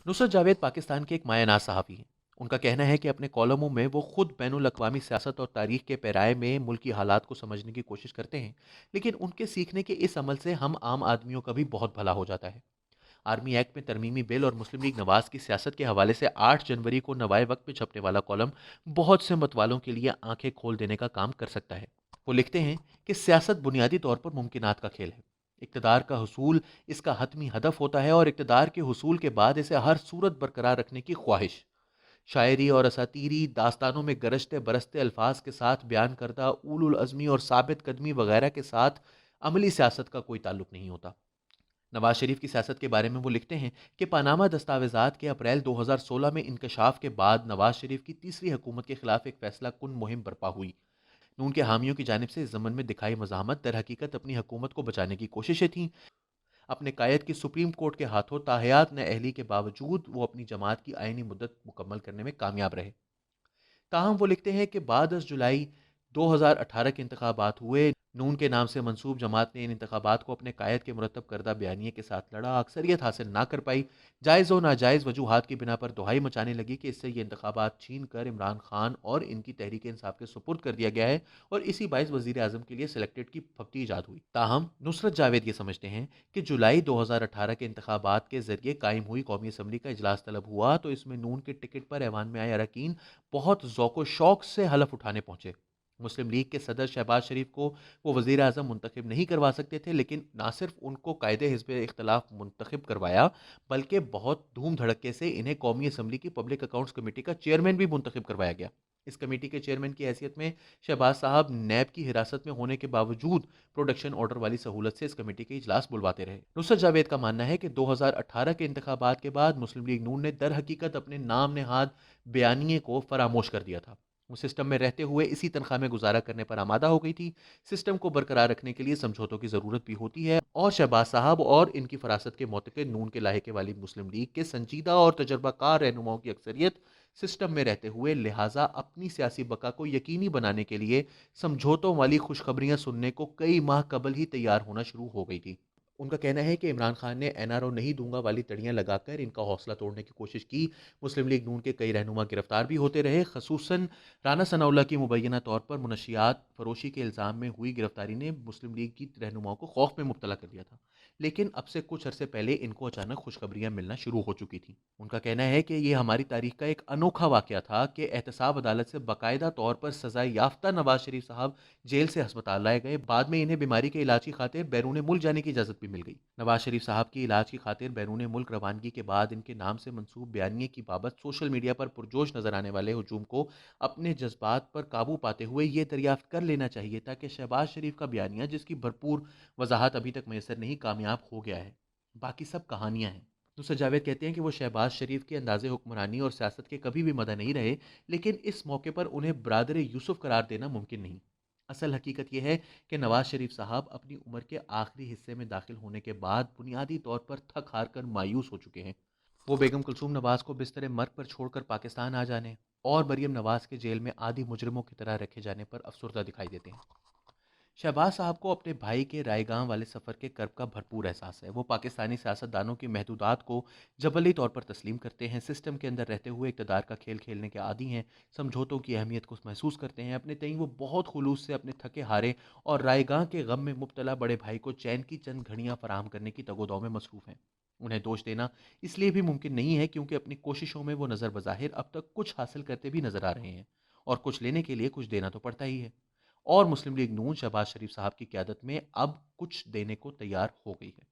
नुसरत जावेद पाकिस्तान के एक मायनाज सहाफ़ी हैं। उनका कहना है कि अपने कॉलमों में वो खुद बैनुल-अक़वामी सियासत और तारीख़ के पैराए में मुल्की हालात को समझने की कोशिश करते हैं, लेकिन उनके सीखने के इस अमल से हम आम आदमियों का भी बहुत भला हो जाता है। आर्मी एक्ट में तरमीमी बिल और मुस्लिम लीग नवाज की सियासत के हवाले से 8 जनवरी को नवाए वक्त में छपने वाला कॉलम बहुत से मतवालों के लिए आंखें खोल देने का काम कर सकता है। वो लिखते हैं कि सियासत बुनियादी तौर पर मुमकिनात का खेल है। इक़्तिदार का हुसूल इसका हतमी हदफ होता है और इक़्तिदार के हुसूल के बाद इसे हर सूरत बरकरार रखने की ख्वाहिश। शायरी और असातीरी दास्तानों में गरजते बरसते अल्फाज के साथ बयान करदा उलुल अज़मी और साबित कदमी वगैरह के साथ अमली सियासत का कोई ताल्लुक नहीं होता। नवाज शरीफ की सियासत के बारे में वो लिखते हैं कि पानामा दस्तावेजात के अप्रैल 2016 में इंकशाफ के बाद नवाज शरीफ की तीसरी हुकूमत के खिलाफ एक फैसला कुन मुहिम बर्पा हुई। नून के हामियों की जानिब से इस ज़मन में दिखाई मज़ाहमत दर हकीकत अपनी हुकूमत को बचाने की कोशिशें थीं। अपने कायद की सुप्रीम कोर्ट के हाथों ताहयात न अहली के बावजूद वो अपनी जमात की आइनी मुद्दत मुकम्मल करने में कामयाब रहे। ताहम वो लिखते हैं कि बाद 10 जुलाई 2018 के इंतखाबात हुए। नून के नाम से मंसूब जमात ने इन इंतखाबात को अपने कायद के मुरतब करदा बयानिए के साथ लड़ा, अक्सरियत हासिल ना कर पाई। जायज़ व नाजायज़ वजूहात की बिना पर दुहाई मचाने लगी कि इससे ये इंतखाबात छीन कर इमरान खान और इनकी तहरीक इंसाफ के सुपुर्द कर दिया गया है और इसी बाइस वज़ीर आज़म के लिए सिलेक्टेड की फबती ईजाद हुई। ताहम नुसरत जावेद ये समझते हैं कि जुलाई 2018 के इंतखाबात के जरिए कायम हुई कौमी असम्बली का इजलास तलब हुआ तो इसमें नून के टिकट पर ऐवान में आए अरकान बहुत ज़ौक़ शौक़ से हलफ उठाने पहुंचे। मुस्लिम लीग के सदर शहबाज शरीफ को वो वज़ीर आज़म मुंतखब नहीं करवा सकते थे, लेकिन ना सिर्फ उनको कायदे हिज़्ब इख्तिलाफ मुंतखब करवाया, बल्कि बहुत धूम धड़क्के से इन्हें कौमी असम्बली की पब्लिक अकाउंट्स कमेटी का चेयरमैन भी मुंतखब करवाया गया। इस कमेटी के चेयरमैन की हैसियत में शहबाज साहब नैब की हिरासत में होने के बावजूद प्रोडक्शन ऑर्डर वाली सहूलत से इस कमेटी के इजलास बुलवाते रहे। नुसरत जावेद का मानना है कि 2018 के इंतखाबात के बाद मुस्लिम लीग नून ने दर हकीकत अपने नाम नेहाद बयानिए को फरामोश कर दिया था। वो सिस्टम में रहते हुए इसी तनख्वाह में गुजारा करने पर आमादा हो गई थी। सिस्टम को बरकरार रखने के लिए समझौतों की ज़रूरत भी होती है और शहबाज साहब और इनकी फरासत के मोतक़िद नून के लायके वाली मुस्लिम लीग के संजीदा और तजर्बाकार रहनुमाओं की अक्सरियत सिस्टम में रहते हुए लिहाजा अपनी सियासी बका को यकीनी बनाने के लिए समझौतों वाली खुशखबरियां सुनने को कई माह कबल ही तैयार होना शुरू हो गई थी। उनका कहना है कि इमरान खान ने एनआरओ नहीं दूंगा वाली तड़ियां लगाकर इनका हौसला तोड़ने की कोशिश की। मुस्लिम लीग नून के कई रहनुमा गिरफ्तार भी होते रहे। खसूसन राना सनाउल्लाह की मुबैना तौर पर मुनशियात फरोशी के इल्ज़ाम में हुई गिरफ्तारी ने मुस्लिम लीग की रहनुमाओं को खौफ में मुब्तला कर दिया था, लेकिन अब से कुछ अरसे पहले इनको अचानक खुशखबरियां मिलना शुरू हो चुकी थी। उनका कहना है कि ये हमारी तारीख का एक अनोखा वाक़या था कि एहतसाब अदालत से बाकायदा तौर पर सज़ाए याफ्ता नवाज शरीफ साहब जेल से हस्पताल लाए गए। बाद में इन्हें बीमारी के इलाज की खातिर बैरून मुल्क जाने की इजाज़त भी मिल गई। नवाज शरीफ साहब की इलाज की खातिर बैरून मुल्क रवानगी के बाद इनके नाम से मंसूब बयानिए की बाबत सोशल मीडिया पर पुरजोश नजर आने वाले हुजूम को अपने जज्बात पर काबू पाते हुए ये दरियाफ्त कर लेना चाहिए था कि शहबाज शरीफ का बयानिया, जिसकी भरपूर वजाहत अभी तक मैसर नहीं, कामयाब हो गया है। बाकी सब कहानियां हैं। दूसरे जावेद कहते हैं कि वो शहबाज शरीफ के अंदाज़े हुक्मरानी और सियासत के कभी भी मदह नहीं रहे, लेकिन इस मौके पर उन्हें बरादर यूसुफ करार देना मुमकिन नहीं। असल हकीकत यह है कि नवाज शरीफ साहब अपनी उम्र के आखिरी हिस्से में दाखिल होने के बाद बुनियादी तौर पर थक हार कर मायूस हो चुके हैं। वो बेगम कुलसूम नवाज को बिस्तर मर्ग पर छोड़कर पाकिस्तान आ जाने और मरियम नवाज के जेल में आदि मुजरिमों की तरह रखे जाने पर अफसरदा दिखाई देते हैं। शहबाज साहब को अपने भाई के रायगांव वाले सफ़र के कर्ब का भरपूर एहसास है। वो पाकिस्तानी सियासतदानों की महदूदात को जबली तौर पर तस्लीम करते हैं। सिस्टम के अंदर रहते हुए इक़्तिदार का खेल खेलने के आदी हैं। समझौतों की अहमियत को महसूस करते हैं। अपने तईं वो बहुत खुलूस से अपने थके हारे और रायगां के गम में मुब्तला बड़े भाई को चैन की चंद घड़ियां फराहम करने की तगोदौ में मसरूफ़ हैं। उन्हें दोष देना इसलिए भी मुमकिन नहीं है क्योंकि अपनी कोशिशों में वो नज़र बज़ाहिर अब तक कुछ हासिल करते भी नज़र आ रहे हैं, और कुछ लेने के लिए कुछ देना तो पड़ता ही है। और मुस्लिम लीग नून शहबाज शरीफ साहब की क़यादत में अब कुछ देने को तैयार हो गई है।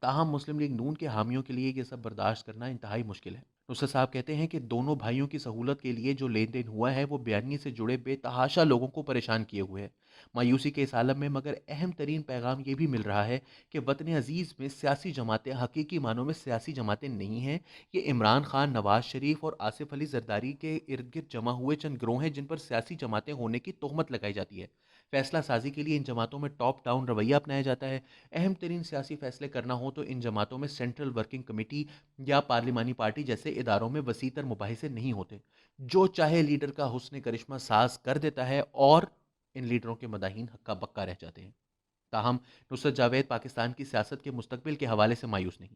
ताहम मुस्लिम लीग नून के हामियों के लिए ये सब बर्दाश्त करना इंतहाई मुश्किल है। नुसरत साहब कहते हैं कि दोनों भाइयों की सहूलत के लिए जो लेन देन हुआ है वो बयानी से जुड़े बेतहाशा लोगों को परेशान किए हुए है। मायूसी के इस आलम में मगर अहम तरीन पैगाम ये भी मिल रहा है कि वतन अजीज़ में सियासी जमातें हकीकी मानों में सियासी जमातें नहीं हैं। ये इमरान खान, नवाज शरीफ और आसिफ अली जरदारी के इर्द गिर्द जमा हुए चंद गिरोह हैं जिन पर सियासी जमातें होने की तोहमत लगाई जाती है। फैसला साजी के लिए इन जमातों में टॉप डाउन रवैया अपनाया जाता है। अहम तरीन सियासी फैसले करना हो तो इन जमातों में सेंट्रल वर्किंग कमेटी या पार्लिमानी पार्टी जैसे इदारों में वसीतर मुबाहिसे नहीं होते। जो चाहे लीडर का हुस्न करिश्मा साज कर देता है और इन लीडरों के मदाहीन हक्का बक्का रह जाते हैं। ताहम नुसरत जावेद पाकिस्तान की सियासत के मुस्तकबिल के हवाले से मायूस नहीं।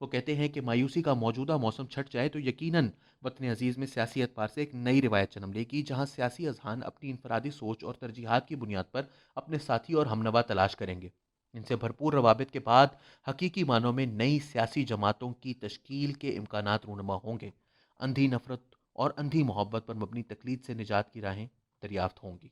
وہ کہتے ہیں کہ مایوسی کا موجودہ موسم چھٹ جائے تو یقیناً وطن عزیز میں سیاسی اعتبار سے ایک نئی روایت جنم لے گی، جہاں سیاسی اذہان اپنی انفرادی سوچ اور ترجیحات کی بنیاد پر اپنے ساتھی اور ہمنوا تلاش کریں گے۔ ان سے بھرپور روابط کے بعد حقیقی معنوں میں نئی سیاسی جماعتوں کی تشکیل کے امکانات رونما ہوں گے۔ اندھی نفرت اور اندھی محبت پر مبنی تقلید سے نجات کی راہیں دریافت ہوں گی۔